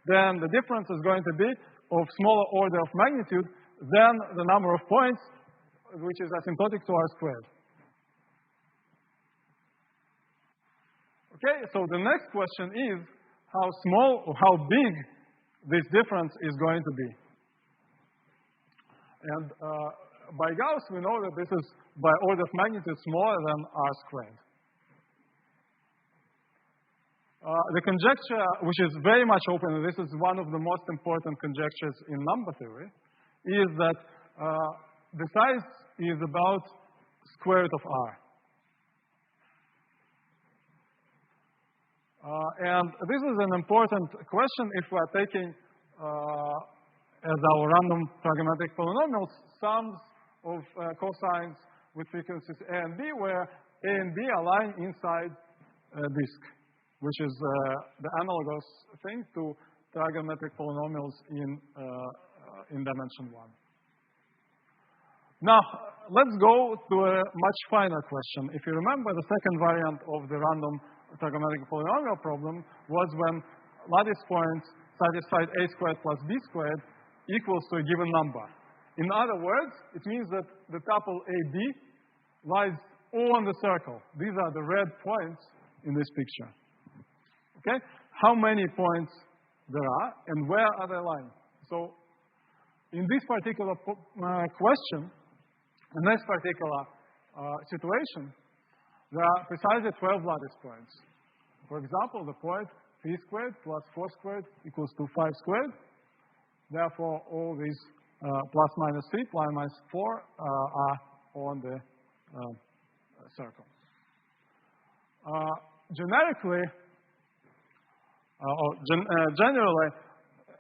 then the difference is going to be of smaller order of magnitude than the number of points, which is asymptotic to r squared. Okay, so the next question is how small or how big this difference is going to be. And by Gauss, we know that this is by order of magnitude smaller than r squared. The conjecture, which is very much open, and this is one of the most important conjectures in number theory, is that the size is about square root of r. And this is an important question if we are taking as our random trigonometric polynomials sums of cosines with frequencies A and B, where A and B are lying inside a disk, which is the analogous thing to trigonometric polynomials in dimension 1. Now, let's go to a much finer question. If you remember the second variant of the random trigonometric polynomial problem was when lattice points satisfied a squared plus b squared equals to a given number. In other words, it means that the tuple AB lies on the circle. These are the red points in this picture. Okay? How many points there are and where are they lying? So in this particular question, in this particular situation, there are precisely 12 lattice points. For example, the point 3 squared plus 4 squared equals to 5 squared. Therefore, all these plus minus 3, plus minus 4 are on the circle. Generically, generally,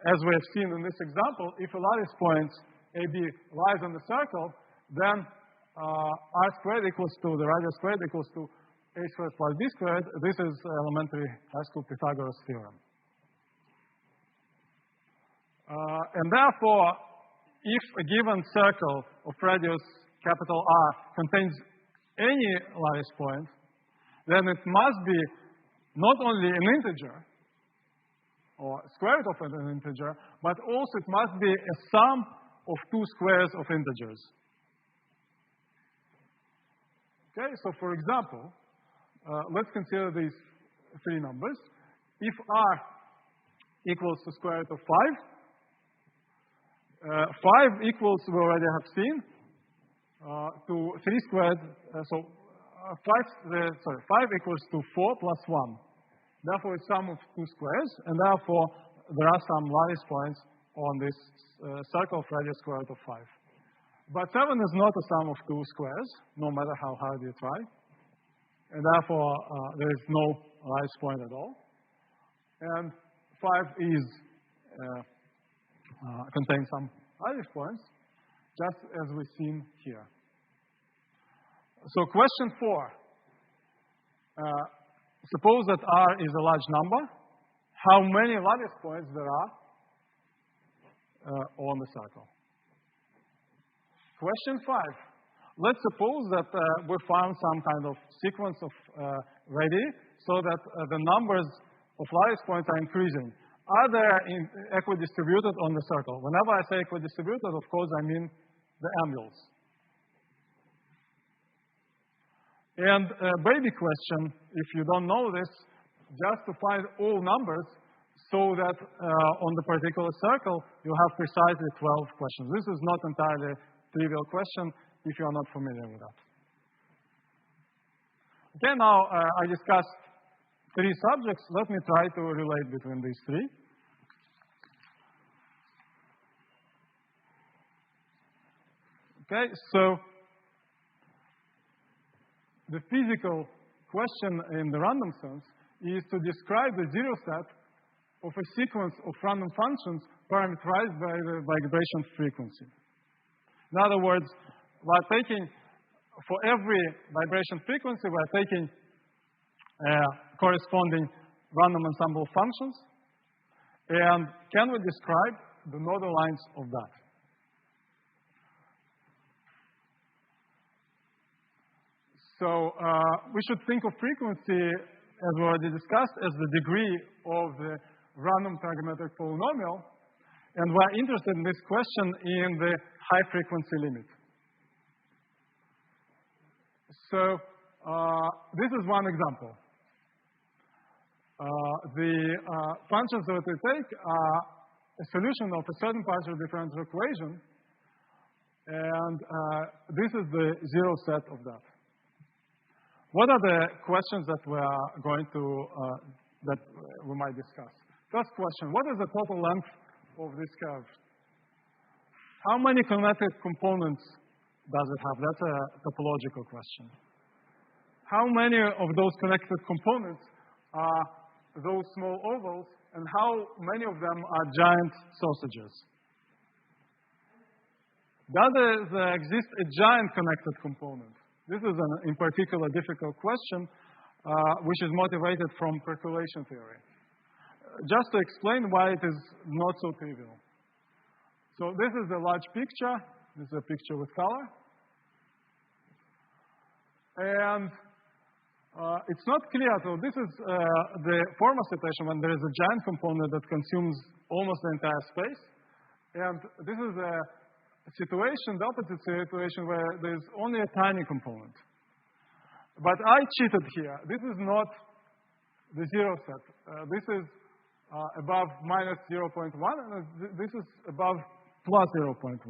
as we have seen in this example, if a lattice point AB lies on the circle, then r squared equals to the radius squared equals to a squared plus b squared. This is elementary high school Pythagoras theorem. And therefore, if a given circle of radius capital R contains any lattice point, then it must be not only an integer or square root of an integer, but also it must be a sum of two squares of integers. Okay, so for example, let's consider these three numbers. If R equals to square root of 5 equals, we already have seen, to 3 squared, 5 equals to 4 plus 1. Therefore, it's sum of two squares, and therefore, there are some lattice points on this circle of radius square root of 5. But 7 is not a sum of two squares, no matter how hard you try. And therefore, there is no lattice point at all. And 5 is contains some lattice points, just as we've seen here. So question 4. Suppose that R is a large number. How many lattice points there are on the circle? Question 5. Let's suppose that we found some kind of sequence of radii so that the numbers of lattice points are increasing. Are they equidistributed on the circle? Whenever I say equidistributed, of course, I mean the angles. And a baby question, if you don't know this, just to find all numbers so that on the particular circle you have precisely 12 questions. This is not entirely a trivial question if you are not familiar with that. Okay, now I discussed 3 subjects. Let me try to relate between these 3. Okay, so the physical question in the random sense is to describe the zero set of a sequence of random functions parameterized by the vibration frequency. In other words, we're taking, for every vibration frequency, we're taking corresponding random ensemble functions. And can we describe the nodal lines of that? So we should think of frequency, as we already discussed, as the degree of the random trigonometric polynomial. And we're interested in this question in the high frequency limit. So this is one example. The functions that we take are a solution of a certain partial differential equation. And this is the zero set of that. What are the questions that we are going to, that we might discuss? First question, what is the total length of this curve? How many connected components does it have? That's a topological question. How many of those connected components are those small ovals, and how many of them are giant sausages? Does there exist a giant connected component? This is in particular difficult question, which is motivated from percolation theory. Just to explain why it is not so trivial. So this is a large picture. This is a picture with color. And It's not clear. So this is the former situation when there is a giant component that consumes almost the entire space. And this is a situation, the opposite situation, where there's only a tiny component. But I cheated here. This is not the zero set. This is above minus 0.1, and this is above plus 0.1.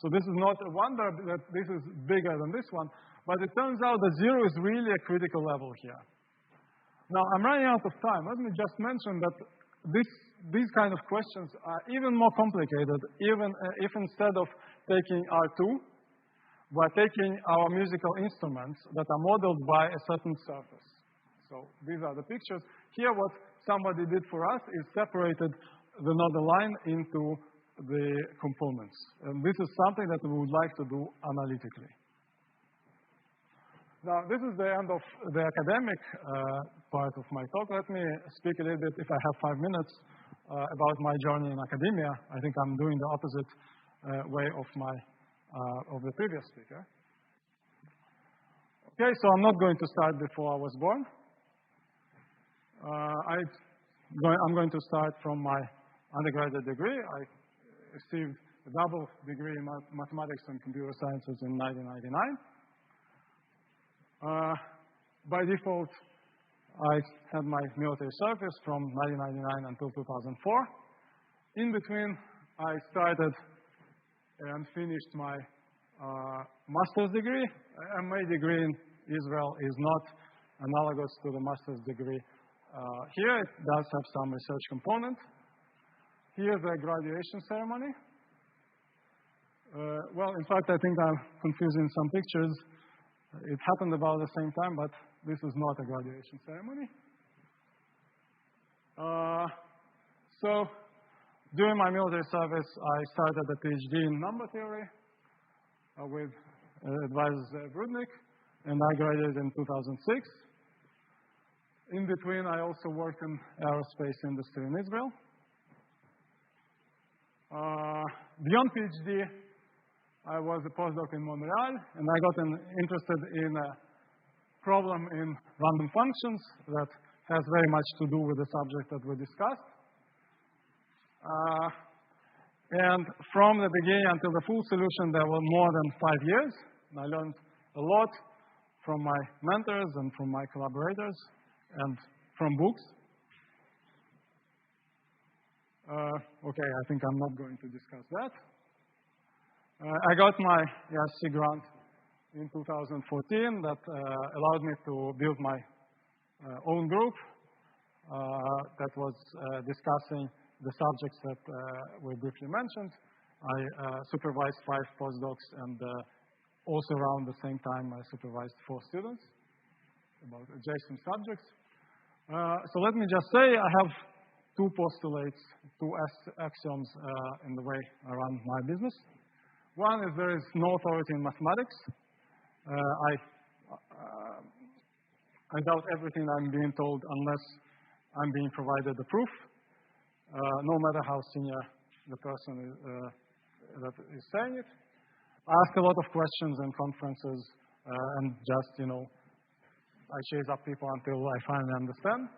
So this is not a wonder that this is bigger than this one. But it turns out that zero is really a critical level here. Now, I'm running out of time. Let me just mention that these kind of questions are even more complicated, even if instead of taking R2, we're taking our musical instruments that are modeled by a certain surface. So these are the pictures. Here, what somebody did for us is separated the nodal line into the components. And this is something that we would like to do analytically. Now, this is the end of the academic part of my talk. Let me speak a little bit, if I have 5 minutes, about my journey in academia. I think I'm doing the opposite way of the previous speaker. Okay, so I'm not going to start before I was born. I'm going to start from my undergraduate degree. I received a double degree in mathematics and computer sciences in 1999. By default, I had my military service from 1999 until 2004. In between, I started and finished my master's degree. A MA degree in Israel is not analogous to the master's degree here. It does have some research component. Here's a graduation ceremony. Well, in fact, I think I'm confusing some pictures. It happened about the same time, but this is not a graduation ceremony. So during my military service, I started a PhD in number theory with advisor Rudnick, and I graduated in 2006. In between, I also worked in aerospace industry in Israel. Beyond PhD, I was a postdoc in Montreal, and I got interested in a problem in random functions that has very much to do with the subject that we discussed. And from the beginning until the full solution, there were more than 5 years. And I learned a lot from my mentors and from my collaborators and from books. Okay, I think I'm not going to discuss that. I got my ERC grant in 2014 that allowed me to build my own group that was discussing the subjects that were briefly mentioned. I supervised 5 postdocs, and also around the same time, I supervised 4 students about adjacent subjects. So let me just say I have 2 postulates, 2 axioms in the way I run my business. One is there is no authority in mathematics. I doubt everything I'm being told unless I'm being provided the proof, no matter how senior the person that is saying it. I ask a lot of questions in conferences and just, I chase up people until I finally understand.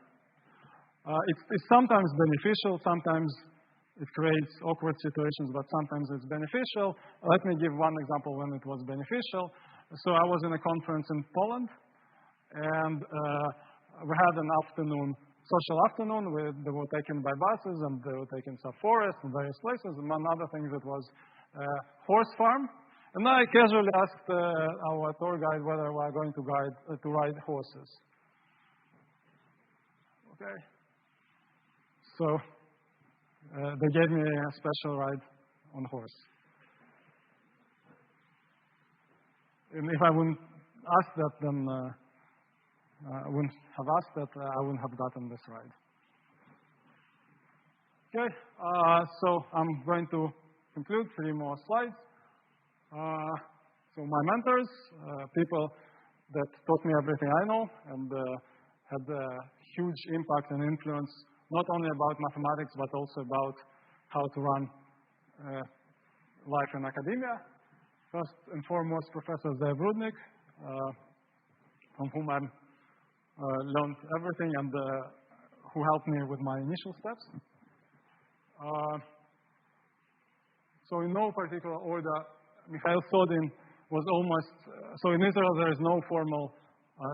It's sometimes beneficial, sometimes it creates awkward situations, but sometimes it's beneficial. Let me give one example when it was beneficial. So I was in a conference in Poland, and we had an social afternoon. They were taken by buses, and they were taken to forests and various places. Among other things, it was a horse farm. And I casually asked our tour guide whether we are going to ride horses. Okay. So they gave me a special ride on horse. And if I wouldn't ask that, then I wouldn't have asked that, I wouldn't have gotten this ride. Okay, so I'm going to conclude 3 more slides. So my mentors, people that taught me everything I know and had a huge impact and influence, not only about mathematics, but also about how to run life in academia. First and foremost, Professor Rudnick, from whom I'm learned everything and who helped me with my initial steps. So in no particular order, Mikhail Sodin was almost, so in Israel there is no formal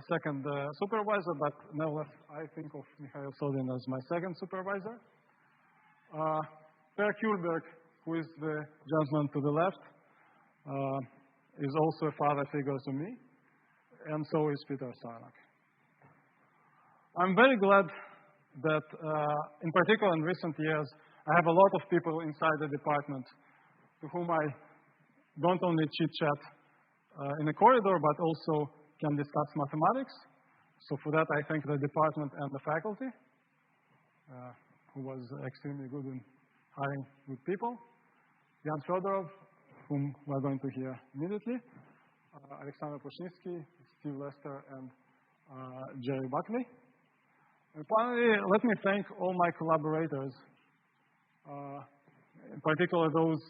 second supervisor, but nevertheless I think of Mikhail Sodin as my second supervisor. Per Kuhlberg, who is the gentleman to the left, is also a father figure to me, and so is Peter Sarnak. I'm very glad that, in particular in recent years, I have a lot of people inside the department to whom I don't only chit-chat in a corridor, but also can discuss mathematics. So for that, I thank the department and the faculty, who was extremely good in hiring good people. Jan Fedorov, whom we're going to hear immediately, Alexander Pushnitsky, Steve Lester, and Jerry Buckley. And finally, let me thank all my collaborators, in particular those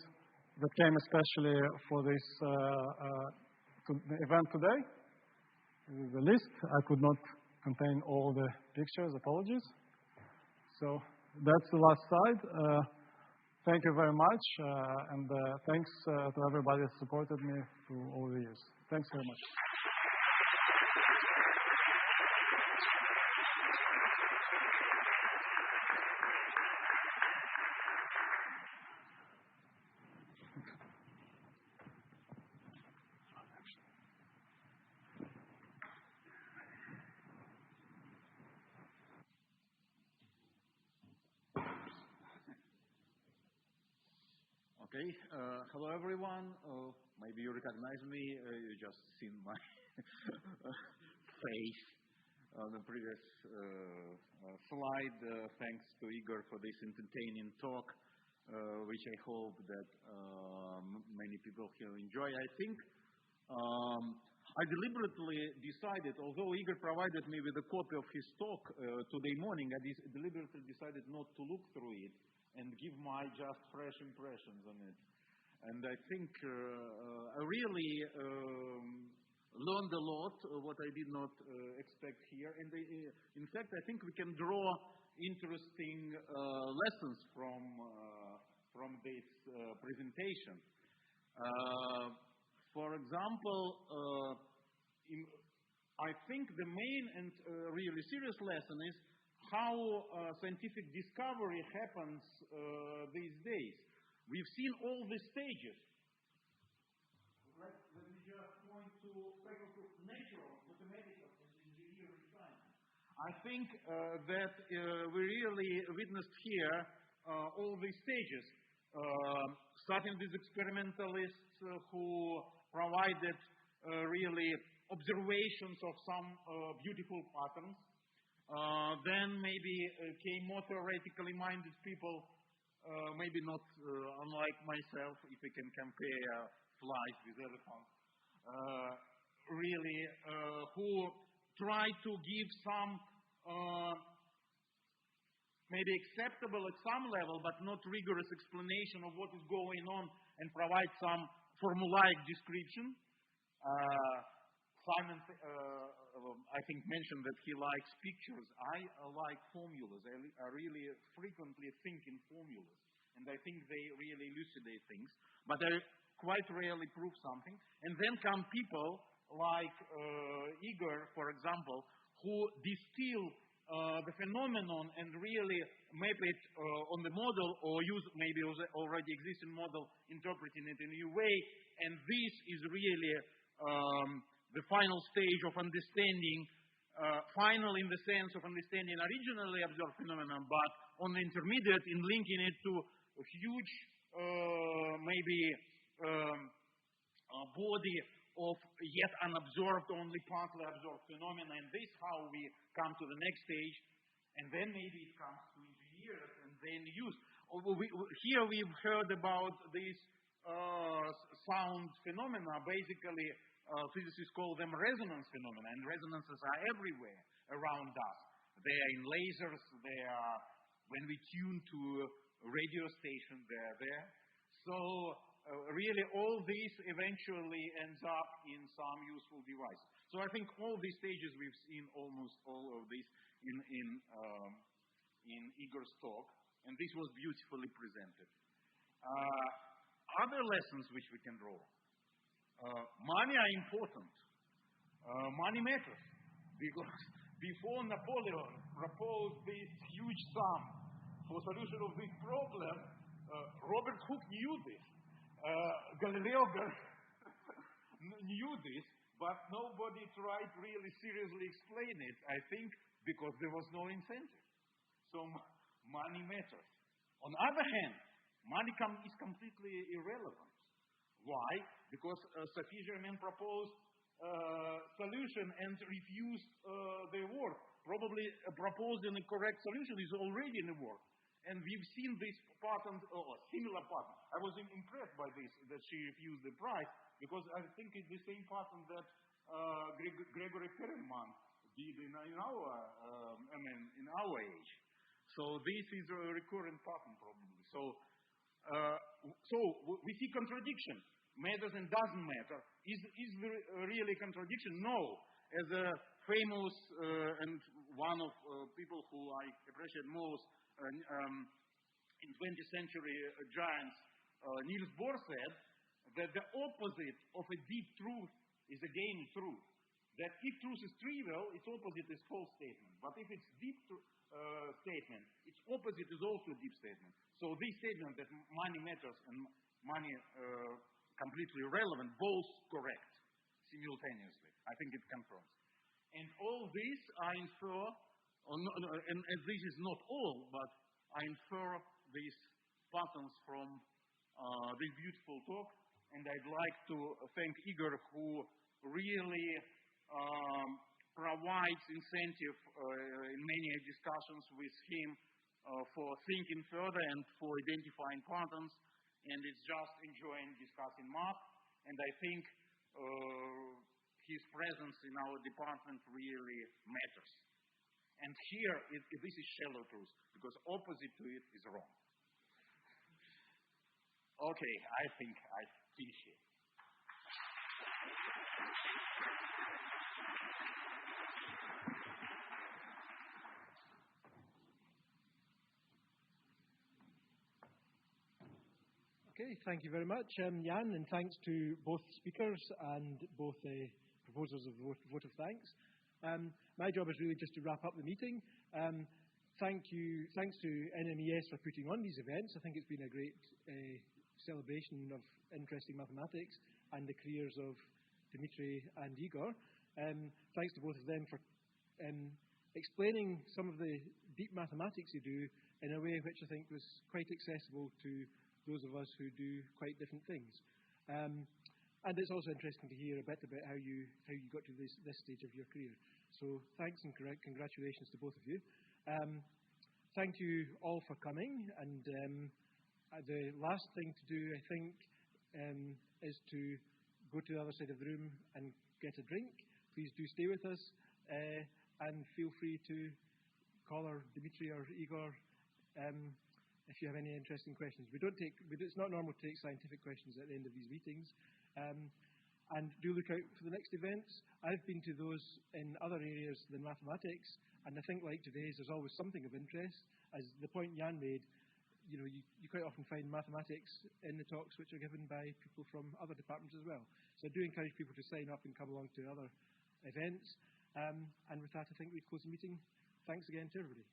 that came especially for this event today. This is the list. I could not contain all the pictures, apologies. So that's the last slide. Thank you very much, and thanks to everybody that supported me through all the years. Thanks very much. Okay, hello everyone. Maybe you recognize me. You just seen my face on the previous slide. Thanks to Igor for this entertaining talk, which I hope that many people here enjoy. I think I deliberately decided, although Igor provided me with a copy of his talk today morning, I deliberately decided not to look through it and give my just fresh impressions on it. And I think I really learned a lot, what I did not expect here. And in fact, I think we can draw interesting lessons from this presentation. For example, I think the main and really serious lesson is how scientific discovery happens these days. We've seen all the stages. Let me just point to faculty of natural, mathematical, and engineering science. I think that we really witnessed here all these stages, starting with experimentalists who provided really observations of some beautiful patterns. Then maybe came more theoretically minded people, maybe not unlike myself, if we can compare flies with elephants, really, who try to give some maybe acceptable at some level, but not rigorous explanation of what is going on and provide some formulaic description. Simon, I think, mentioned that he likes pictures. I like formulas. I really frequently think in formulas, and I think they really elucidate things, but they quite rarely prove something. And then come people like Igor, for example, who distill the phenomenon and really map it on the model, or use maybe already existing model, interpreting it in a new way. And this is really the final stage of understanding, final in the sense of understanding originally observed phenomenon, but on the intermediate in linking it to a huge, maybe body of yet unobserved, only partly observed phenomena. And this is how we come to the next stage. And then maybe it comes to engineers and then use. Here we've heard about these sound phenomena. Basically, physicists call them resonance phenomena, and resonances are everywhere around us. They are in lasers, they are when we tune to a radio station, they are there. So really all this eventually ends up in some useful device. So I think all these stages we've seen almost all of this in Igor's talk, and this was beautifully presented. Other lessons which we can draw. Money are important. Money matters. Because before Napoleon proposed this huge sum for solution of this problem, Robert Hooke knew this. Galileo knew this, but nobody tried really seriously explain it, I think, because there was no incentive. So money matters. On the other hand, money is completely irrelevant. Why? Because Sophie Germain proposed solution and refused the work. Probably proposing a correct solution is already in the work. And we've seen this pattern, or similar pattern. I was impressed by this, that she refused the prize, because I think it's the same pattern that Gregory Perelman did in our age. So this is a recurrent pattern, probably. So we see contradiction. Matters and doesn't matter. Is there really a contradiction? No. As a famous and one of people who I appreciate most in 20th century giants, Niels Bohr said that the opposite of a deep truth is again truth. That if truth is trivial, its opposite is false statement. But if it's deep statement, its opposite is also a deep statement. So this statement that money matters and money completely irrelevant, both correct simultaneously. I think it confirms. And all this I infer, and this is not all, but I infer these patterns from this beautiful talk. And I'd like to thank Igor, who really provides incentive in many discussions with him for thinking further and for identifying patterns. And it's just enjoying discussing math. And I think his presence in our department really matters. And here, this is shallow truth, because opposite to it is wrong. Okay, I think I finish here. Okay, thank you very much, Jan, and thanks to both speakers and both proposers of the vote of thanks. My job is really just to wrap up the meeting. Thanks to NMES for putting on these events. I think it's been a great celebration of interesting mathematics and the careers of Dmitri and Igor. Thanks to both of them for explaining some of the deep mathematics you do in a way which I think was quite accessible to those of us who do quite different things. And it's also interesting to hear a bit about how you got to this stage of your career. So thanks and congratulations to both of you. Thank you all for coming. And the last thing to do, I think, is to go to the other side of the room and get a drink. Please do stay with us and feel free to call our Dmitri or Igor if you have any interesting questions. It's not normal to take scientific questions at the end of these meetings. And do look out for the next events. I've been to those in other areas than mathematics, and I think like today's, there's always something of interest. As the point Jan made, you quite often find mathematics in the talks which are given by people from other departments as well. So I do encourage people to sign up and come along to other events. And with that, I think we close the meeting. Thanks again to everybody.